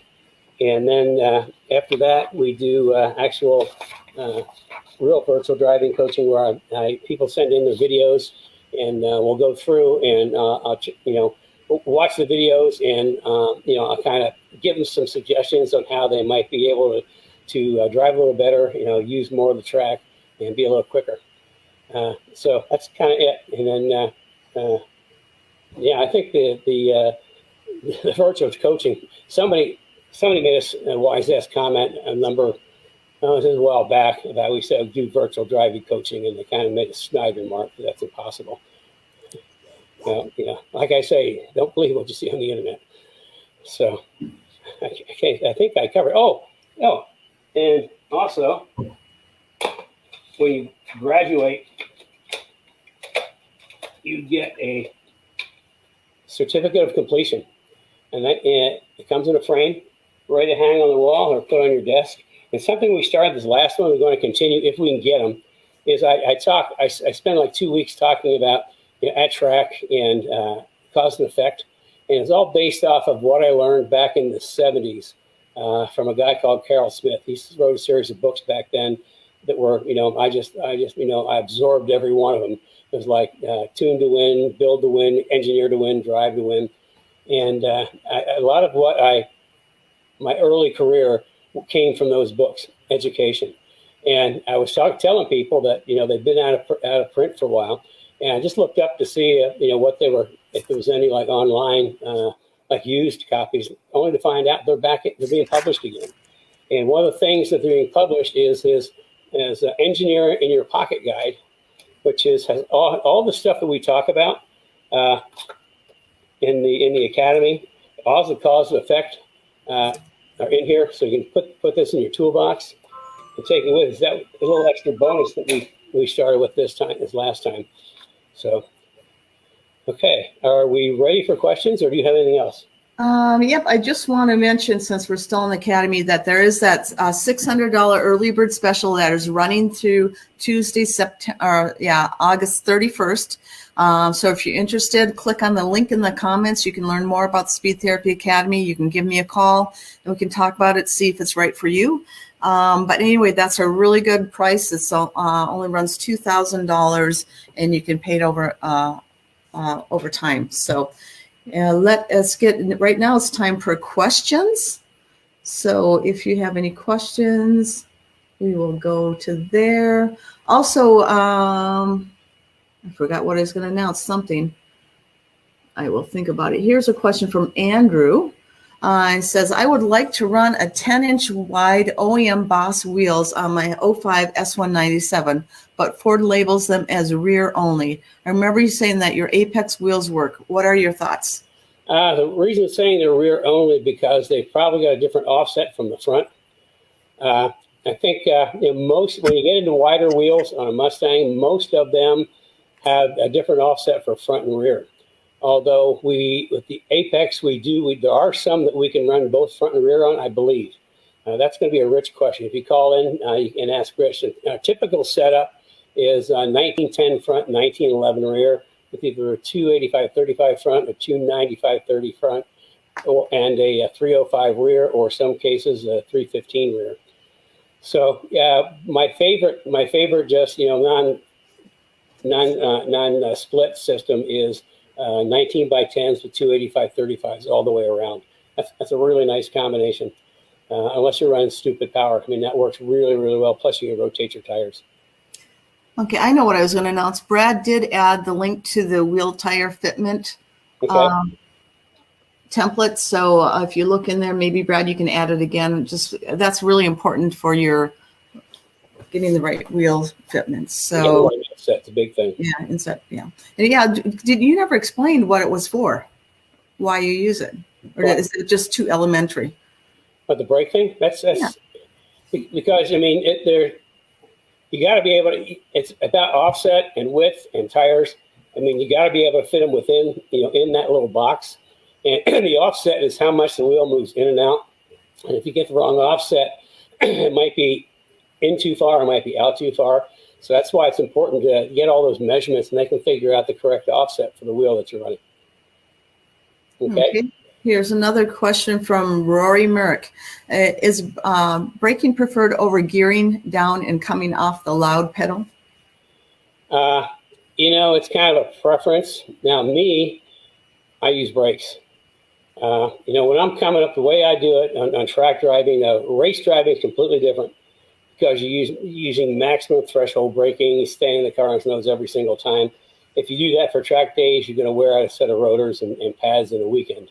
And then after that, we do actual real virtual driving coaching where people send in their videos, and we'll go through and I'll watch the videos, and I'll kind of give them some suggestions on how they might be able to drive a little better, use more of the track and be a little quicker. So that's kind of it. And then I think the virtual coaching, somebody made a wise ass comment a number. This is a while back about we said do virtual driving coaching, and they kind of made a snide remark that that's impossible. Like I say, don't believe what you see on the internet. So, I think I covered. Oh, and also when you graduate, you get a certificate of completion, and it comes in a frame, ready to hang on the wall or put on your desk. And something we started this last one, we're going to continue if we can get them, is I spend like 2 weeks talking about at track and cause and effect. And it's all based off of what I learned back in the 70s from a guy called Carroll Smith. He wrote a series of books back then that were, I absorbed every one of them. It was like tune to win, build to win, engineer to win, drive to win. And a lot of what my early career came from those books, education. And I was telling people that, they've been out of print for a while. And I just looked up to see, what they were, if there was any like online, like used copies, only to find out they're being published again. And one of the things that they're being published is Engineer in Your Pocket Guide, which has all the stuff that we talk about in the academy. All the cause and effect are in here, so you can put this in your toolbox and take it with us. That a little extra bonus that we started with this last time. So, okay, are we ready for questions, or do you have anything else? Yep, I just want to mention, since we're still in the academy, that there is that $600 early bird special that is running through Tuesday, August 31st. So if you're interested, click on the link in the comments. You can learn more about the Speed Therapy Academy. You can give me a call and we can talk about it, see if it's right for you. But anyway, that's a really good price. It's only runs $2,000 and you can pay it over time. So Let us get, right now it's time for questions. So if you have any questions, we will go to there. Also, I forgot what I was going to announce, something. I will think about it. Here's a question from Andrew. It says, I would like to run a 10-inch wide OEM Boss wheels on my 05 S197, but Ford labels them as rear only. I remember you saying that your Apex wheels work. What are your thoughts? The reason saying they're rear only because they've probably got a different offset from the front. I think most, when you get into wider wheels on a Mustang, most of them have a different offset for front and rear. Although with the Apex, there are some that we can run both front and rear on, I believe. That's going to be a Rich question. If you call in, you can ask Rich. Our typical setup is 1910 front, 1911 rear, with either a 285/35 front, a 295/30 front, and a 305 rear, or some cases a 315 rear. So my favorite, just non split system is 19x10s with 285/35s all the way around. That's a really nice combination. Unless you're running stupid power, I mean, that works really, really well. Plus, you can rotate your tires. Okay, I know what I was going to announce. Brad did add the link to the wheel tire fitment template. So if you look in there, maybe Brad, you can add it again. Just that's really important for your getting the right wheel fitments. So that's a big thing. Yeah, inset. Yeah, and yeah. Did you never explain what it was for? Why you use it, or is it just too elementary? But the brake thing, that's because I mean you got to be able to. It's about offset and width and tires. I mean, you got to be able to fit them within in that little box. And the offset is how much the wheel moves in and out. And if you get the wrong offset, it might be in too far, it might be out too far. So that's why it's important to get all those measurements, and they can figure out the correct offset for the wheel that you're running. Okay. Here's another question from Rory Merrick. Is braking preferred over gearing down and coming off the loud pedal? It's kind of a preference. Now, I use brakes. When I'm coming up, the way I do it on track driving, race driving is completely different because you're using maximum threshold braking. You stay in the car on its nose every single time. If you do that for track days, you're going to wear out a set of rotors and pads in a weekend.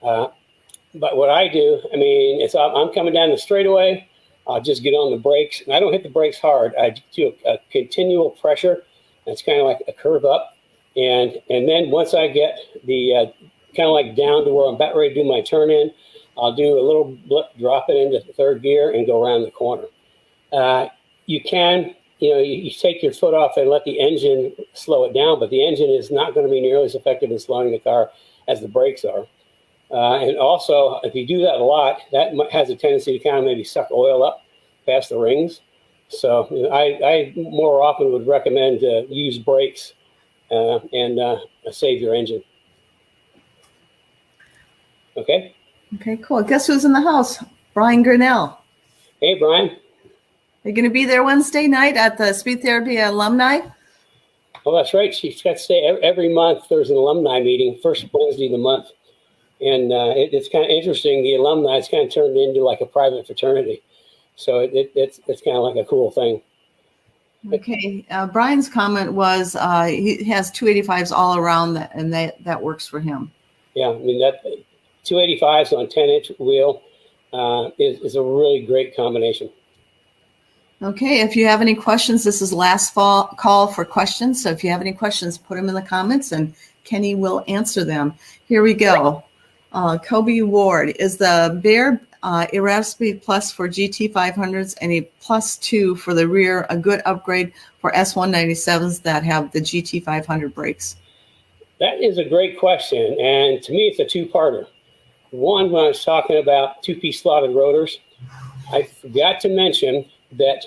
But what I do, I mean, I'm coming down the straightaway. I'll just get on the brakes, and I don't hit the brakes hard. I do a continual pressure. That's kind of like a curve up, and then once I get the kind of like down to where I'm about ready to do my turn in, I'll do a little blip, drop it into third gear, and go around the corner. You can, you take your foot off and let the engine slow it down, but the engine is not going to be nearly as effective in slowing the car as the brakes are. And also, if you do that a lot, that has a tendency to kind of maybe suck oil up past the rings. So I more often would recommend to use brakes and save your engine. Okay. Okay, cool. Guess who's in the house? Brian Grinnell. Hey, Brian. Are you going to be there Wednesday night at the Speed Therapy alumni? Oh, that's right. She's got to stay every month. There's an alumni meeting, first Wednesday of the month. And it's kind of interesting. The alumni, it's kind of turned into like a private fraternity. So it's kind of like a cool thing. Okay. Brian's comment was he has 285s all around, and that works for him. Yeah, I mean, that 285s on a 10-inch wheel is a really great combination. Okay, if you have any questions, this is last call for questions. So if you have any questions, put them in the comments and Kenny will answer them. Here we go. Kobe Ward, is the Bear Erasmus Plus for GT 500s and a +2 for the rear a good upgrade for S197s that have the GT 500 brakes? That is a great question. And to me, it's a two-parter. One, when I was talking about two-piece slotted rotors, I forgot to mention that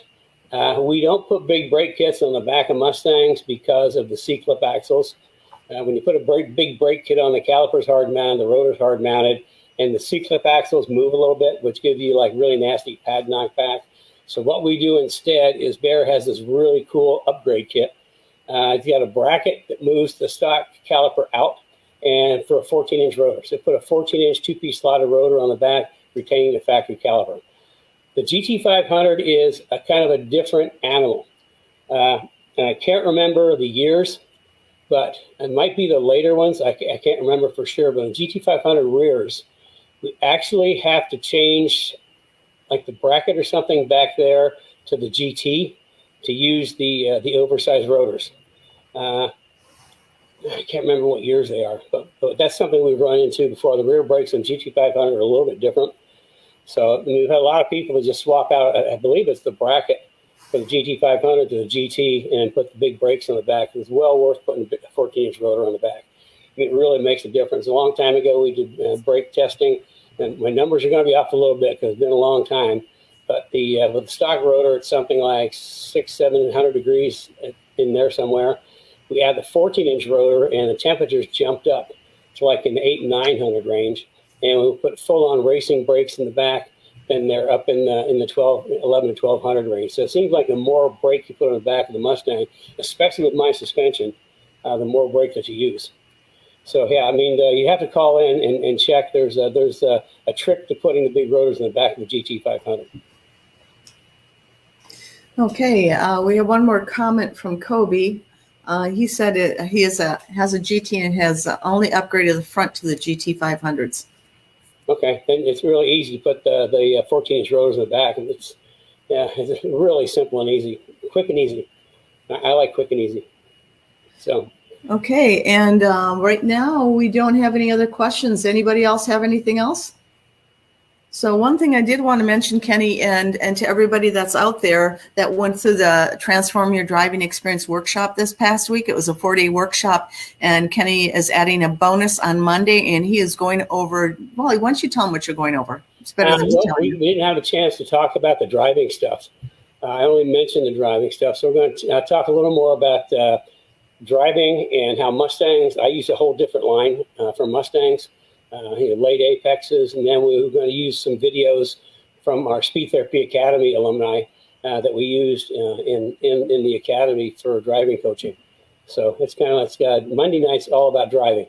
we don't put big brake kits on the back of Mustangs because of the C-clip axles. When you put a big brake kit on, the caliper's hard mounted, the rotor's hard mounted, and the C-clip axles move a little bit, which give you like really nasty pad knockback. So what we do instead is Bear has this really cool upgrade kit. It's got a bracket that moves the stock caliper out, and for a 14-inch rotor. So put a 14-inch two-piece slotted rotor on the back, retaining the factory caliber. The GT500 is a kind of a different animal. And I can't remember the years, but it might be the later ones. I can't remember for sure, but the GT500 rears, we actually have to change like the bracket or something back there to the GT to use the oversized rotors. I can't remember what years they are, but that's something we've run into before. The rear brakes on GT500 are a little bit different. So we've had a lot of people that just swap out, I believe it's the bracket for the GT500 to the GT and put the big brakes on the back. It's well worth putting a 14-inch rotor on the back. It really makes a difference. A long time ago, we did brake testing, and my numbers are going to be off a little bit because it's been a long time. But with the stock rotor, it's something like 600-700 degrees in there somewhere. We add the 14-inch rotor, and the temperatures jumped up to like in the 800-900 range. And we put full-on racing brakes in the back, and they're up in the 11 to 1200 range. So it seems like the more brake you put on the back of the Mustang, especially with my suspension, the more brake that you use. So yeah, I mean, you have to call in and check. There's a trick to putting the big rotors in the back of the GT500. Okay, we have one more comment from Kobe. He said he has a GT and has only upgraded the front to the GT500s. Okay, then it's really easy to put the 14-inch rotors in the back, and it's really simple and easy, quick and easy. I like quick and easy. So. Okay, and right now we don't have any other questions. Anybody else have anything else? So one thing I did want to mention, Kenny, and to everybody that's out there that went through the Transform Your Driving Experience workshop this past week. It was a 4-day workshop, and Kenny is adding a bonus on Monday, and he is going over, well, why don't you tell him what you're going over? It's better than we didn't have a chance to talk about the driving stuff. I only mentioned the driving stuff, so we're going to talk a little more about driving and how Mustangs, I use a whole different line for Mustangs. Late apexes, and then we were going to use some videos from our Speed Therapy Academy alumni that we used in the academy for driving coaching. So it's kind of like Monday nights all about driving.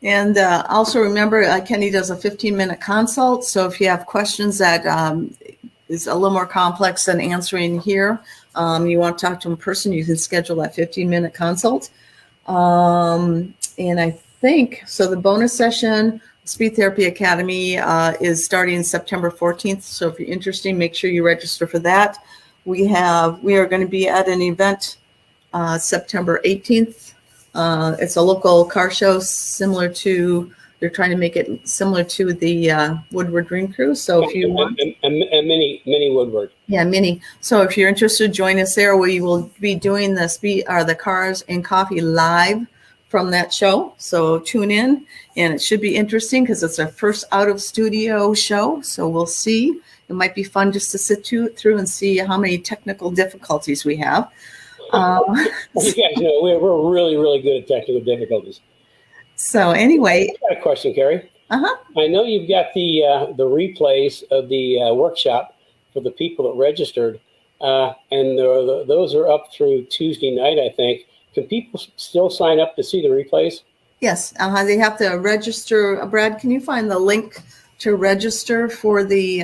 And also remember, Kenny does a 15-minute consult. So if you have questions that is a little more complex than answering here, you want to talk to him in person, you can schedule that 15-minute consult. And I think so. The bonus session, Speed Therapy Academy, is starting September 14th. So if you're interested, make sure you register for that. We are going to be at an event September 18th. It's a local car show similar to, they're trying to make it similar to the Woodward Dream Cruise. So if you want a mini Woodward. Yeah, mini. So if you're interested, join us there. We will be doing the Cars and Coffee live from that show. So tune in, and it should be interesting because it's our first out of studio show. So we'll see. It might be fun just to sit through and see how many technical difficulties we have. You guys know we're really, really good at technical difficulties. So anyway, I got a question, Carrie. I know you've got the replays of the workshop for the people that registered, and those are up through Tuesday night, I think. Can people still sign up to see the replays? Yes, they have to register. Brad, can you find the link to register for the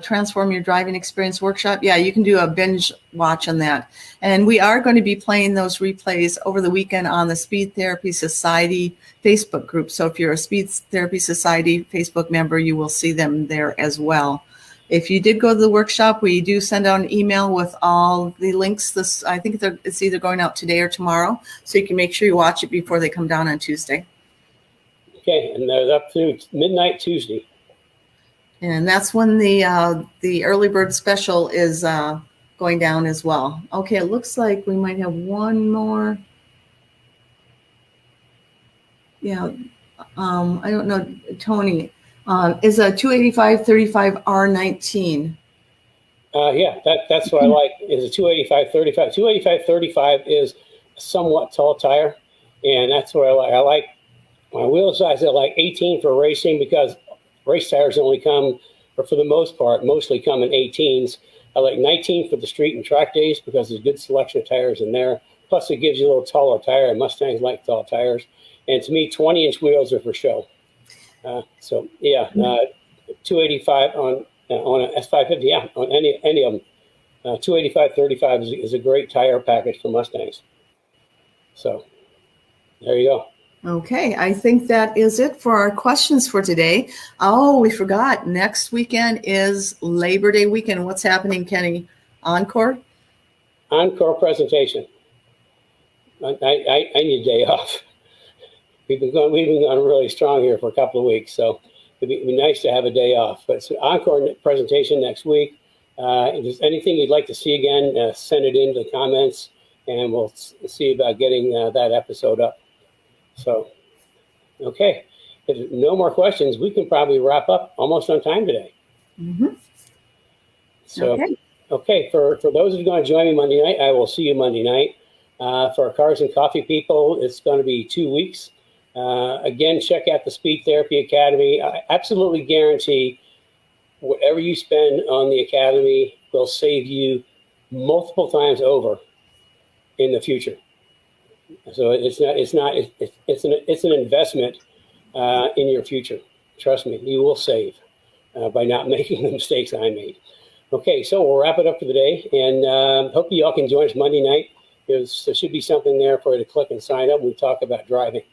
Transform Your Driving Experience workshop? Yeah, you can do a binge watch on that. And we are going to be playing those replays over the weekend on the Speed Therapy Society Facebook group. So if you're a Speed Therapy Society Facebook member, you will see them there as well. If you did go to the workshop, we do send out an email with all the links. I think it's either going out today or tomorrow, so you can make sure you watch it before they come down on Tuesday. Okay, and they're up to midnight Tuesday. And that's when the early bird special is going down as well. Okay, it looks like we might have one more. Yeah, I don't know, Tony. Is a 285/35 R19. Yeah, that's what I like. Is a 285/35. 285/35 is a somewhat tall tire, and that's what I like. I like my wheel size at like 18 for racing because race tires only come, or for the most part, mostly come in 18s. I like 19 for the street and track days because there's a good selection of tires in there. Plus, it gives you a little taller tire. Mustangs like tall tires. And to me, 20-inch wheels are for show. So yeah, 285 on an S550. Yeah, on any of them. 285 35 is a great tire package for Mustangs. So there you go. Okay, I think that is it for our questions for today. Oh, we forgot. Next weekend is Labor Day weekend. What's happening, Kenny? ENCORE? ENCORE presentation. I need a day off. We've been going really strong here for a couple of weeks, so it'd be nice to have a day off. But it's an ENCORE presentation next week. If there's anything you'd like to see again, send it in the comments, and we'll see about getting that episode up. So, okay, if there's no more questions, we can probably wrap up almost on time today. Mm-hmm. So, okay, for those who are going to join me Monday night, I will see you Monday night. For our Cars and Coffee people, it's going to be 2 weeks. Again, check out the Speed Therapy Academy. I absolutely guarantee whatever you spend on the Academy will save you multiple times over in the future. So it's an investment in your future. Trust me, you will save by not making the mistakes I made. Okay, so we'll wrap it up for the day, and hope you all can join us Monday night. There should be something there for you to click and sign up. We talk about driving.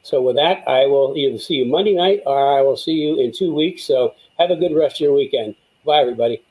So with that, I will either see you Monday night or I will see you in 2 weeks. So have a good rest of your weekend. Bye, everybody.